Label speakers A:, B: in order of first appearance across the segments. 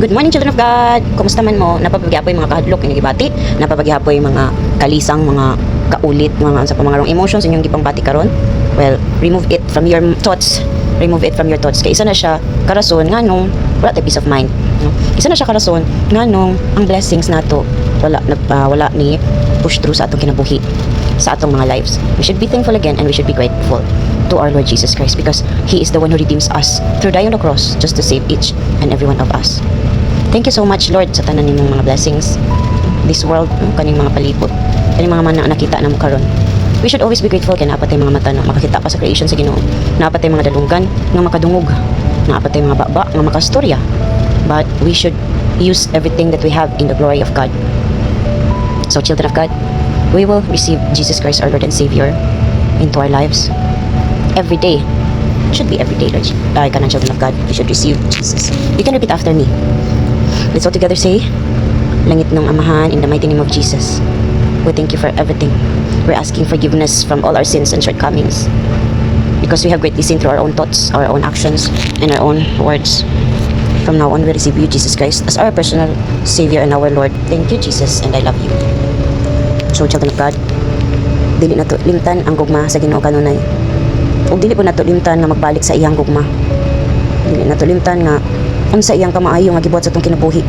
A: Good morning, children of God. Kumusta man mo? Napabagyapoy mga kahadlok inyong gibati, napabagyapoy mga kalisang, mga kaulit, mga sa mga wrong emotions inyong gipang bati karon. Well, remove it from your thoughts. Remove it from your thoughts. Kay isa na siya karason nganong wala tay peace of mind. No? Isa na siya karason nganong ang blessings nato wala ni push through sa atong kinabuhi, sa atong mga lives. We should be thankful again and we should be grateful to our Lord Jesus Christ because He is the one who redeems us through dying on the cross just to save each and every one of us. Thank you so much, Lord, sa tanan nimong mga blessings. This world, kaning mga palibot, kaning mga mana nakita na mo karon. We should always be grateful kay naapatay mga mata na makakita pa sa creation sa Ginoo. Naapatay mga dalunggan nga makadungog, naapatay mga baba nga makastorya. But we should use everything that we have in the glory of God. So, children of God, we will receive Jesus Christ, our Lord and Savior, into our lives every day. It should be every day, Lord. Kanan children of God, we should receive Jesus. You can repeat after me. Let's all together say, Langit ng Amahan, in the mighty name of Jesus, we thank you for everything. We're asking forgiveness from all our sins and shortcomings because we have greatly sinned through our own thoughts, our own actions, and our own words. From now on, we receive you, Jesus Christ, as our personal Savior and our Lord. Thank you, Jesus, and I love you. So, children of God, dili na to limtan ang gugma sa Ginoo kanunay. O dili po na to limtan nga magbalik sa iyang gugma. Dili na to limtan nga unsa iyang kamaayo nga gibuhat sa atong kinabuhi,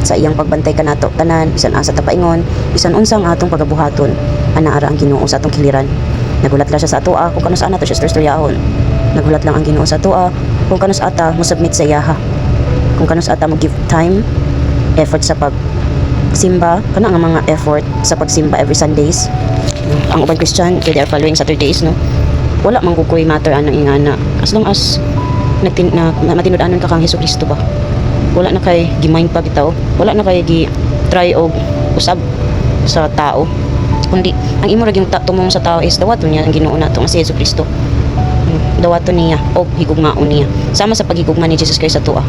A: sa iyang pagbantay kanato tanan bisan asa ta paingon, bisan unsa ang atong pagabuhaton, ana ara ang Ginoo sa atong kiliran. Nagulat lang siya sa atoa kung kanus ana to siya storyahon. Nagulat lang ang Ginoo sa atoa kung kanus ata mo submit sa iyaha, kung kanus ata mo give time, effort sa pag simba, kana nga mga effort sa pagsimba every Sundays. Ang ubang Christian they are following Saturdays, no, wala man kukoy matter anang ingana as long as matinud-anon ka kang Hesukristo ba, wala na kay gi-mind pa bitaw, wala na kay gi-try og usab sa tao, kundi ang imo ra gyud tumong sa tao is dawaton niya ang Ginoo nato nga si Hesukristo. Dawaton niya og higugmaon niya sama sa paghigugma ni Jesus Christ sa tuwa.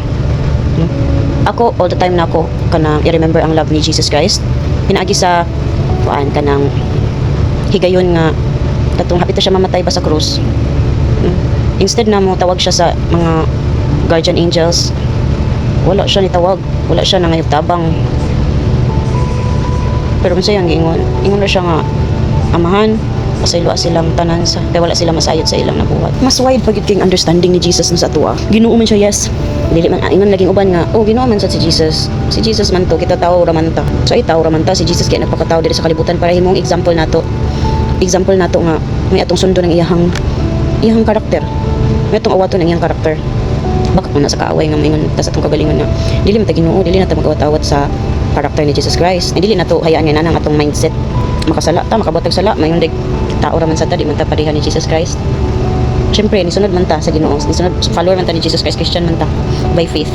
A: Ako all the time na ako kana i-remember ang love ni Jesus Christ pinaagi sa kuan kanang higayon nga katong hapit siya mamatay pa sa krus. Instead na mo tawag siya sa mga guardian angels, wala siya nitawag, wala siya nangayutabang. Pero kung sayang ingon na siya nga, Amahan, pasayloa silang tanan sa, kaya wala sila masayod sa ilang nabuhat. Mas wide pagiging understanding ni Jesus na sa atua. Ginoo man siya, yes. Dili man ingon laging uban nga, oh Ginoo man sa si Jesus. Si Jesus man to, kita tao ra man ta. So ay tao ra man ta, si Jesus kaya nagpakatao diri sa kalibutan para himong example nato. Example nato nga may atong sundo ng iyang karakter. May atong awaton ng iyang karakter. Bakit mo na sa kaaway nga maingon ta sa atong kagalingon na dili man ta Ginoo, dili na ta magawat-awat sa karakter ni Jesus Christ. Dili na to hayaan nga nanang atong mindset makasala ta, makabatag sala, mayon dig tao ra man sa ta, di man ta pareha ni Jesus Christ. Syempre nisunod man ta sa Ginoo, nisunod follower man ta ni Jesus Christ, Christian man ta by faith.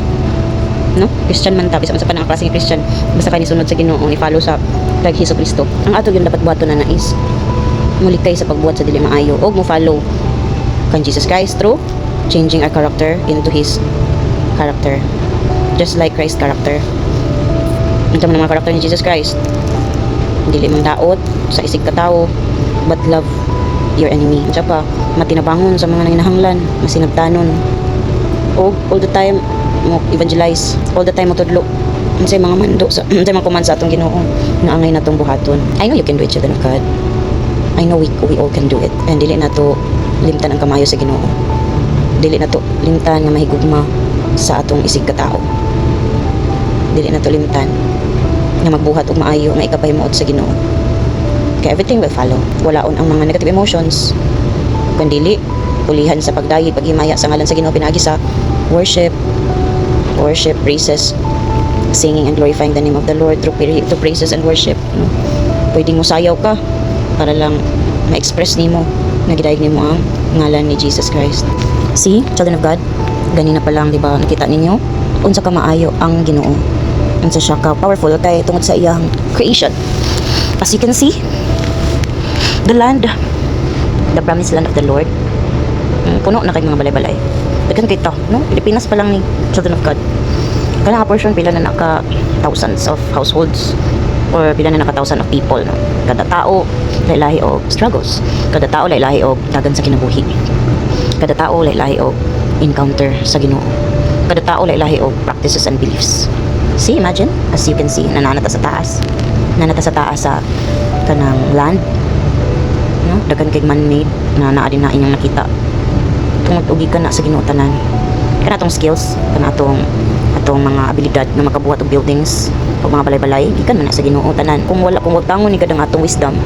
A: No? Christian man ta, bisan sa panang klase ng Christian, basta kay nisunod sa Ginoo, ni follow sa kag Hesukristo. Ang ato yung dapat buhaton na is mulikay sa pagbuhat sa dili maayo og mo follow kan Jesus Christ through changing our character into His character, just like Christ's character. Ito man ang mga karakter ni Jesus Christ, dili man daot sa isig ka tao, but love your enemy. Siya pa matinabangon sa mga nanginahanglan, masinagtanon, o all the time mo evangelize, all the time mo tudlo unsay mga mando sa unsay mga command sa atong Ginoo na angay natong buhaton. I know you can do it, children of God. I know we all can do it, and dili na to limtan ang kamayo sa Ginoo, dili na to limtan nga mahigugma sa atong isig ka tao, dili na to limtan nga magbuhat og maayo nga ikapahimuot sa Ginoo. Kaya everything will follow. Walaon ang mga negative emotions, kun dili pulihan sa pagdayi paghimaya sa ngalan sa Ginoo pinaagi sa worship, praises, singing and glorifying the name of the Lord through praises and worship. Pwedeng mo sayaw ka para lang ma-express nimo na gidayeg nimo ang ngalan ni Jesus Christ. See, children of God, ganina pa lang, di ba, nakita ninyo unsa ka maayo ang Ginoo, unsa siya ka powerful kay tungod sa iyang creation. As you can see, the land, the promised land of the Lord, puno na kay mga balay-balay. Daghan kay ta, no? Pilipinas pa lang ni children of God. Kana nga portion pila na naka thousands of households or pila na naka thousand of people, no? Kada tao lahi og struggles, kada tao lahi og dagan sa kinabuhi, kada tao lahi og encounter sa Ginoo. Kada tao lahi og practices and beliefs. See, imagine, as you can see, nananata sa taas. Nanata sa taas sa kanang land. No? Dagan kay man-made na naa din na inyong nakita. Tungod ugi ka na sa Ginoo tanan. Kana atong skills, kana atong mga abilidad na makabuhat og buildings o mga balay-balay, gikan man na sa Ginoo tanan. Kung wag tangon ni kadang atong wisdom,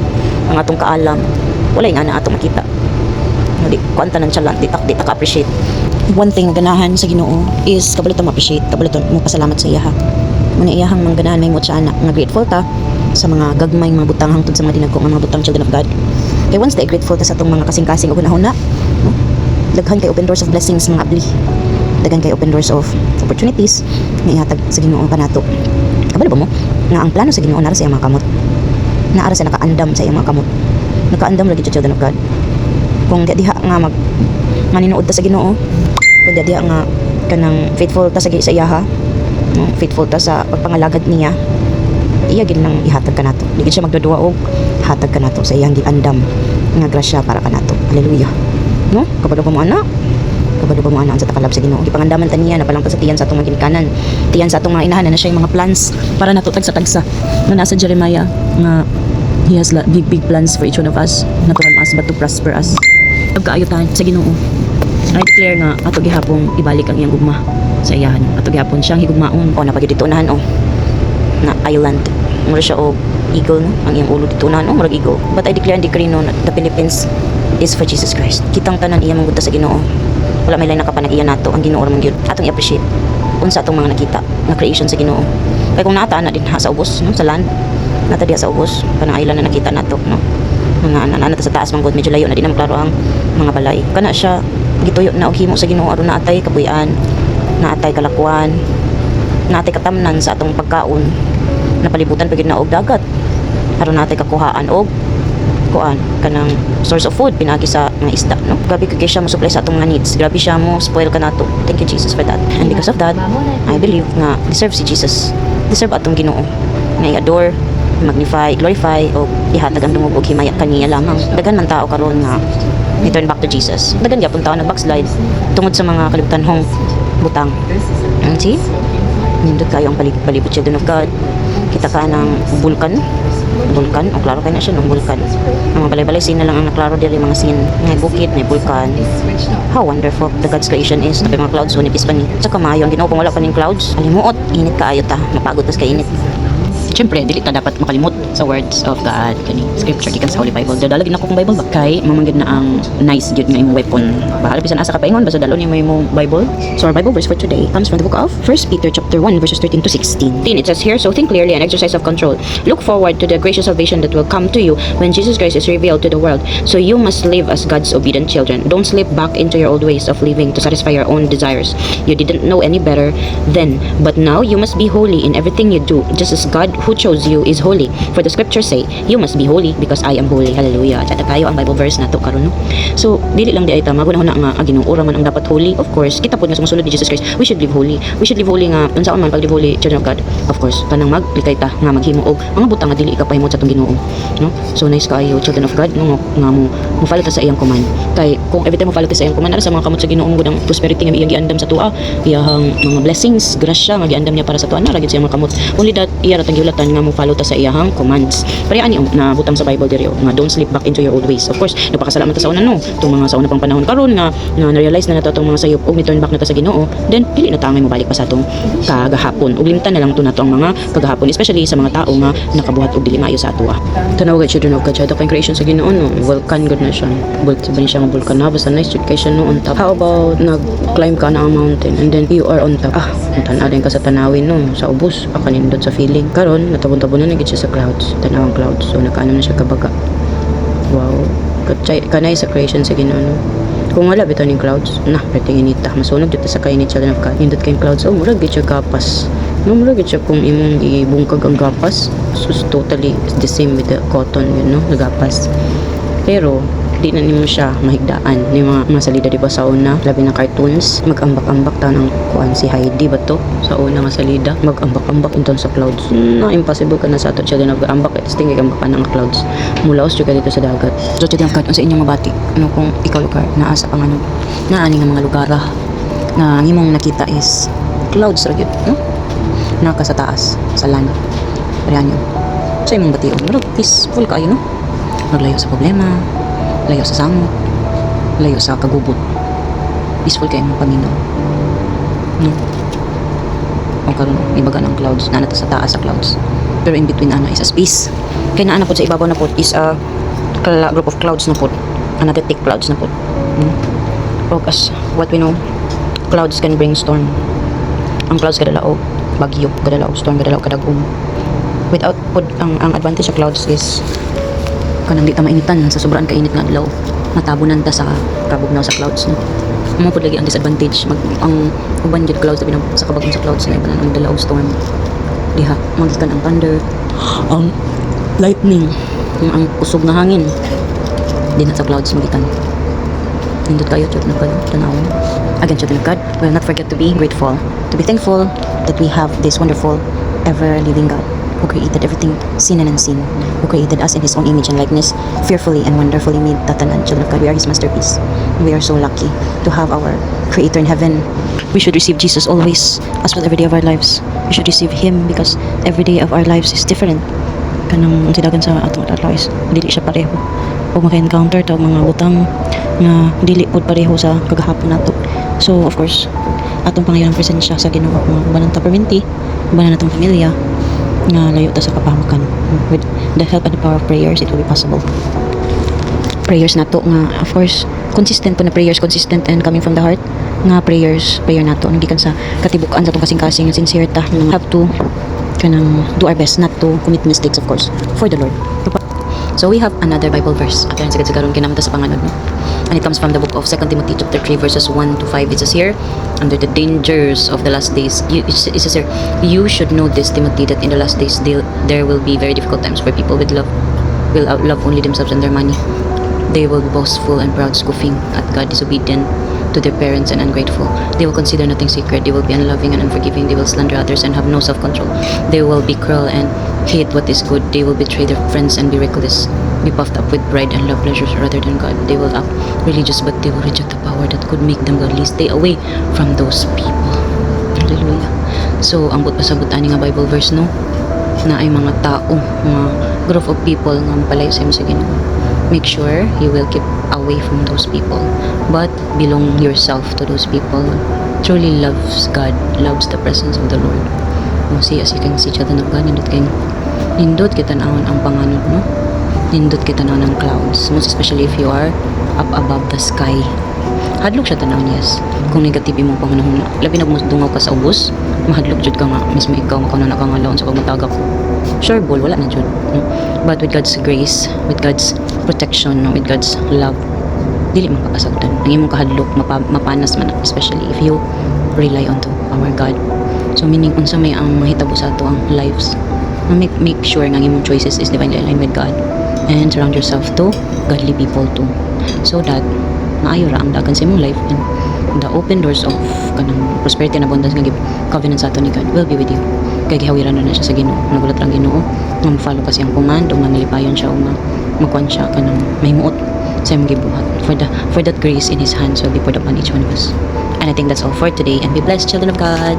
A: ang atong kaalam, wala nga na atong makita. Di kuan tanan siya lang, di ta ka appreciate. One thing ganahan sa Ginoo is kabalo mo appreciate, kabalo mo pasalamat sa iya ha. Muna iyahang mangganahan may mo sa anak nga grateful ta sa mga gagmay mga butang hangtod sa mga dinagko nga mga butang children of God. Kay once they grateful ta sa atong mga kasing-kasing ug hunahuna, no? Daghan kay open doors of blessings mga abli. Daghan kay open doors of opportunities nga ihatag sa Ginoo kanato. Kabalo ba mo nga ang plano sa Ginoo nara sa iyang mga kamot. Naara sa nakaandam sa iyang mga kamot. Nakaandam lagi sa children of God. Kung di diha nga maninuod ta sa Ginoo, kung di diha nga kanang faithful ta sa iyaha, no? Faithful ta sa pagpangalagad niya, iya gid nang ihatag kanato. Di gid siya magdudua og hatag kanato sa iyang giandam nga grasya para kanato. Hallelujah. No? Kabalo ba mo ana? Kabalo ba mo ana sa takalab sa Ginoo? Gipangandaman ta niya na palangkot sa tiyan sa atong mga ginikanan. Tiyan sa atong mga inahan na siya yung mga plans para nato tagsa-tagsa. Na nasa Jeremiah nga he has big plans for each one of us, not to harm us but to prosper us. Pagkaayutan sa Ginoo. I declare nga ato gihapon ibalik ang iyang gugma sa iyahan. Ato gihapon siyang higugmaon o napagid dito unahan na island. Mura siya o eagle, no? Ang iyang ulo dito unahan o murag eagle. But I declare and decree no na the Philippines is for Jesus Christ. Kitang tanan iya mangguta sa Ginoo. Wala may lain nakapanag-iya nato ang Ginoo ra man gyud. Atong i-appreciate unsa atong mga nakita nga creation sa Ginoo. Kay kung naata na din ha sa ubos, no? Sa land nata diha sa ubos kanang island na nakita nato, no? Mga nata sa taas manggod medyo layo na din ang klaro ang mga balay. Kana siya gituyo na og himo sa Ginoo aron naatay kabuyan, naatay kalakuan, naatay katamnan sa atong pagkaon. Napalibutan pagid na og dagat. Aron naatay kakuhaan og kuan kanang source of food pinagi sa mga isda, no? Grabe kay siya mo supply sa atong mga needs. Grabe siya mo spoil kanato. Thank you Jesus for that. And because of that, I believe nga deserve si Jesus. Deserve atong Ginoo nga i-adore, magnify, glorify o ihatag ang dungog og himaya kaniya lamang. Daghan man tao karon nga return back to Jesus. Daghan gyapon tao nag-backslide tungod sa mga kalibutanhong butang. And see? Nindot kayo ang palibot children of God. Kita ka ng bulkan o klaro kayo na siya ng bulkan. Ang mga balay-balay sin na lang ang naklaro dili mga sin. May bukid, may bulkan. How wonderful the God's creation is. Tapos mga clouds unit is pa ni. Tsaka maayo ang Ginoo kung wala pa ning clouds. Alimuot, init kaayo ta. Mapagod tas kay init. Siyempre, dili ta dapat makalimot sa words of God kani scripture gikan sa Holy Bible. Dadala gid nako kung Bible ba kay mamanggid na ang nice gyud nga imong weapon. Bahala bisan asa ka paingon basta dalon nimo imong Bible. So our Bible verse for today comes from the book of 1 Peter chapter 1 verses 13 to 16. It says here, so think clearly and exercise self-control. Look forward to the gracious salvation that will come to you when Jesus Christ is revealed to the world. So you must live as God's obedient children. Don't slip back into your old ways of living to satisfy your own desires. You didn't know any better then, but now you must be holy in everything you do, just as God who chose you is holy. For the scriptures say, you must be holy because I am holy. Hallelujah. At kayo ang Bible verse nato karon, no? So dili lang di ay tama gunahon na nga Ginoo ra man ang dapat holy. Of course, kita pud nga sumusunod ni Jesus Christ. We should live holy. We should live holy nga unsaon man pag live holy children of God. Of course, kanang maglikay ta nga maghimo og mga butang nga dili ikapahimo sa atong Ginoo, no? So nice kaayo children of God, no? Nga mo follow ta sa iyang command. Kay kung every time mo follow ta sa iyang command ara sa mga kamot sa Ginoo gud ang prosperity nga iyang giandam sa tuwa, iyang mga blessings, grasya nga giandam niya para sa tuwa na ra gid sa iyang mga kamot. Only that iya ra tang giulatan nga mo follow ta sa iyang commands. Pero ani na butang sa Bible diri nga don't slip back into your old ways. Of course, nagpakasalamat ta sa una, no? Itong mga sa una pang panahon karon nga na-realize na nato itong mga sayop og ni-turn back na ta sa Ginoo, then dili na ta nga mobalik pa sa atong kagahapon. Ug limtan na lang to nato ang mga kagahapon, especially sa mga tao nga nakabuhat og dili maayo sa atuwa. Tanaw gid children of God, siya kay creation sa Ginoo, no? Volcan gud na siya. Bulkan ba siya nga volcan na basta nice jud kay siya no on top. How about nag-climb ka na ang mountain and then you are on top? Tan-aw din ka sa tanawin, no? Sa ubos, kanindot sa feeling. Karon natabon-tabon na gid siya sa clouds. Tanawang clouds. So nakaano na siya kabaga. Wow. Kanay sa creation sa Ginoo, no? Kung wala bitaw ning clouds, perting inita. Masunog jud sa kainit children of God. Nindot kay clouds, murag gid siya gapas. No, murag gid siya kung imong ibungkag ang gapas. So totally the same with the cotton, you know, gapas. Pero di na nimo siya mahigdaan ni mga salida di ba sa una labi na cartoons mag-ambak-ambak ta ng kuan si Heidi ba to sa una nga salida mag-ambak-ambak inton sa clouds na impossible ka na sa ato children of ambak at sting ambak ng clouds mulaos jud ka dito sa dagat so children of God sa inyong mabati ano kung ikaw lugar naa sa pangano naani nga mga lugar nga ang imong nakita is clouds ra gyud, no? Naka sa taas sa land. Parehan yun. Sa imong bation, murag peaceful kayo, no? Maglayo sa problema, layo sa samot, layo sa kagubot. Peaceful kayo mong paminaw. No? O karon ibaga ng clouds, na nato sa taas sa clouds. Pero in between ana is a space. Kaya na po sa ibabaw na po is a group of clouds na po. Another thick clouds na po. O as what we know, clouds can bring storm. Ang clouds kada laog, bagyo, kada laog, storm, kada laog, kadagom. Without pod ang advantage sa clouds is kanang di ta mainitan sa sobrang kainit nga adlaw. Natabunan ta sa kabugnaw sa clouds, no. Mo pod lagi ang disadvantage ang uban jud clouds labi sa kabagong sa clouds na iban ang dalaw storm. Diha magikan ang thunder, ang lightning, ang usog nga hangin. Di na sa clouds magikan. Nindot kayo jud na kayo tanawon. Again, children of God, we will not forget to be grateful, to be thankful that we have this wonderful, ever-living God who created everything seen and unseen, who created us in His own image and likeness, fearfully and wonderfully made. Tatanan, children of God, we are His masterpiece. We are so lucky to have our Creator in heaven. We should receive Jesus always, as with every day of our lives. We should receive Him because every day of our lives is different. Kanang sidagan sa atong adlaw is dili siya pareho. Pag maka-encounter ta og mga butang nga dili pod pareho sa kagahapon nato. So of course, atong pangayong presensya sa Ginoo mga ubanan ta perminti, ubanan natong pamilya nga layo ta sa kapahamukan. With the help and the power of prayers, it will be possible. Prayers nato nga of course consistent po na prayers, consistent and coming from the heart nga prayer nato gikan sa katibukan sa atong kasing-kasing nga sincere ta. Have to kanang do our best not to commit mistakes, of course, for the Lord. So we have another Bible verse. Ato sa karon kinamta sa panganod, no? And it comes from the book of 2 Timothy chapter 3 verses 1 to 5. It says here, under the dangers of the last days, it says here, you should know this, Timothy, that in the last days there will be very difficult times where people with love will outlove only themselves and their money. They will be boastful and proud, scoffing at God, disobedient to their parents and ungrateful. They will consider nothing sacred. They will be unloving and unforgiving. They will slander others and have no self-control. They will be cruel and hate what is good. They will betray their friends and be reckless, be puffed up with pride and love pleasures rather than God. They will act religious, but they will reject the power that could make them godly. Stay away from those people. Hallelujah. So, ang pasabot ani nga Bible verse, no, na ay mga tao, mga group of people nga mapalayo sa imong sa Ginoo. Make sure you will keep away from those people, but belong yourself to those people. Truly loves God, loves the presence of the Lord. No, see, as you can see, children of God, nindot kita naon ang panganod, no? Nindot kita naon ang clouds, most especially if you are up above the sky. Hadlok siya tanawon, yes. Kung negative imong panganahon, labi na kung dungaw ka sa ubos, mahadlok jud ka nga, mismo ikaw makuna na ka nga laon sa pagmatagak ko. Sure, ball, wala na jud. No? But with God's grace, with God's protection, no? With God's love, dili man kakasagdan. Ang imong kahadlok, mapanas man, especially if you rely on to our God. So meaning, unsa may ang mahitabo sa ato ang lives, make sure nga ang imong choices is divinely aligned with God, and surround yourself to godly people too, so that maayo ra ang dagan sa imong life, and the open doors of kanang prosperity and abundance nga covenant sa ato ni God will be with you. Kay gihawiran na siya sa Ginoo, nagulat lang Ginoo nga mo-follow kasi ang command o malipayon siya o magkuan siya kanang mahimuot sa imong gibuhat. For that grace in His hands will be poured upon each one of us. And I think that's all for today, and be blessed, children of God.